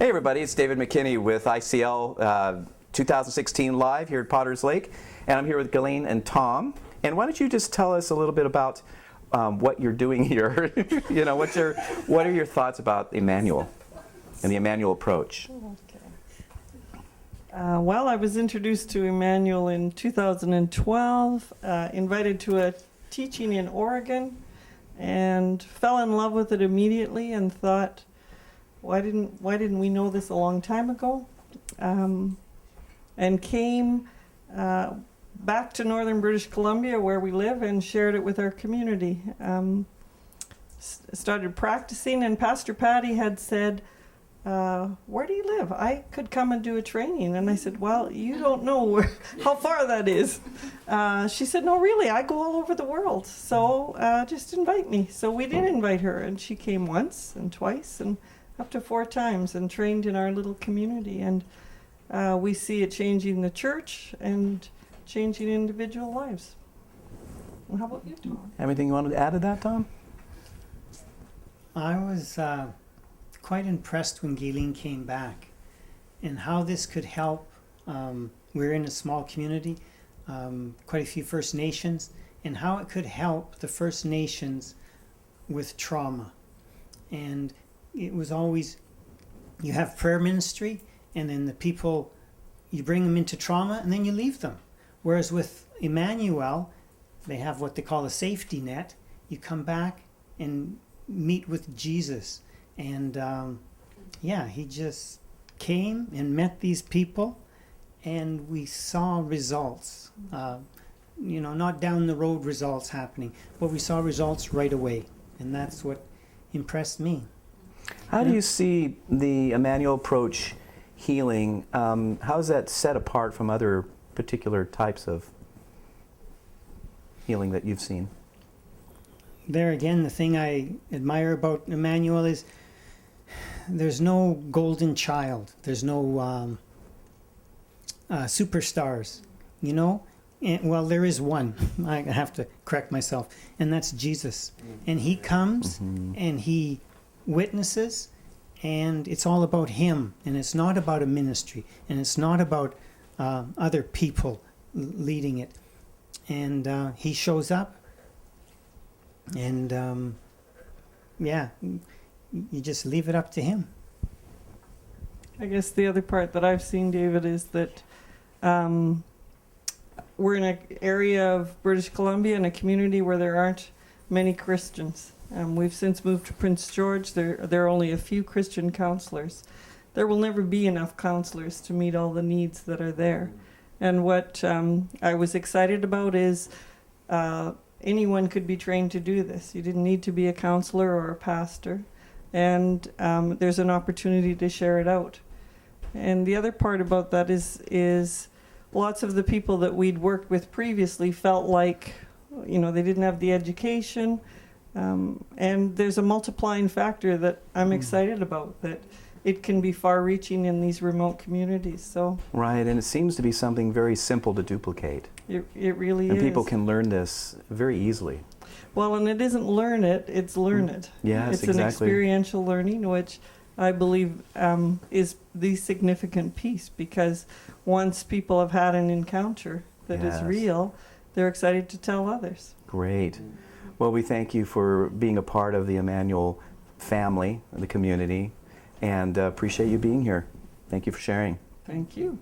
Hey everybody, it's David McKinney with ICL 2016 Live here at Potter's Lake, and I'm here with Gaylene and Tom. And why don't you just tell us a little bit about what you're doing here? You know, what are your thoughts about Immanuel and the Immanuel Approach? Well, I was introduced to Immanuel in 2012, invited to a teaching in Oregon, and fell in love with it immediately and thought, why didn't we know this a long time ago? And came back to northern British Columbia where we live and shared it with our community. Started practicing, and Pastor Patti had said, where do you live? I could come and do a training. And I said, well, you don't know how far that is. She said, no, really, I go all over the world. So just invite me. So we did invite her, and she came once and twice and up to 4 times and trained in our little community. And we see it changing the church and changing individual lives. And how about you, Tom? Anything you wanted to add to that, Tom? I was quite impressed when Gaylene came back and how this could help. We're in a small community, quite a few First Nations, and how it could help the First Nations with trauma. And it was always, you have prayer ministry, and then the people, you bring them into trauma, and then you leave them. Whereas with Immanuel, they have what they call a safety net. You come back and meet with Jesus. And yeah, he just came and met these people, and we saw results. You know, not down the road results happening, but we saw results right away. And that's what impressed me. How do you see the Immanuel Approach healing? How is that set apart from other particular types of healing that you've seen? There again, the thing I admire about Immanuel is there's no golden child. There's no superstars, you know? And, well, there is one. I have to correct myself. And that's Jesus. And he comes and he witnesses, and it's all about him. And it's not about a ministry. And it's not about other people leading it. And he shows up. And yeah, you just leave it up to him. I guess the other part that I've seen, David, is that we're in an area of British Columbia, in a community where there aren't many Christians. We've since moved to Prince George. There are only a few Christian counselors. There will never be enough counselors to meet all the needs that are there. And what I was excited about is anyone could be trained to do this. You didn't need to be a counselor or a pastor. And there's an opportunity to share it out. And the other part about that is lots of the people that we'd worked with previously felt like, you know, they didn't have the education. And there's a multiplying factor that I'm excited about, that it can be far-reaching in these remote communities. So Right, and it seems to be something very simple to duplicate. it really And is. people can learn this very easily. Well, and it isn't learn it, it's learn it. Yes, It's exactly. an experiential learning, which I believe is the significant piece, because once people have had an encounter that is Yes. real, they're excited to tell others. Great. Well, we thank you for being a part of the Immanuel family, the community, and appreciate you being here. Thank you for sharing. Thank you.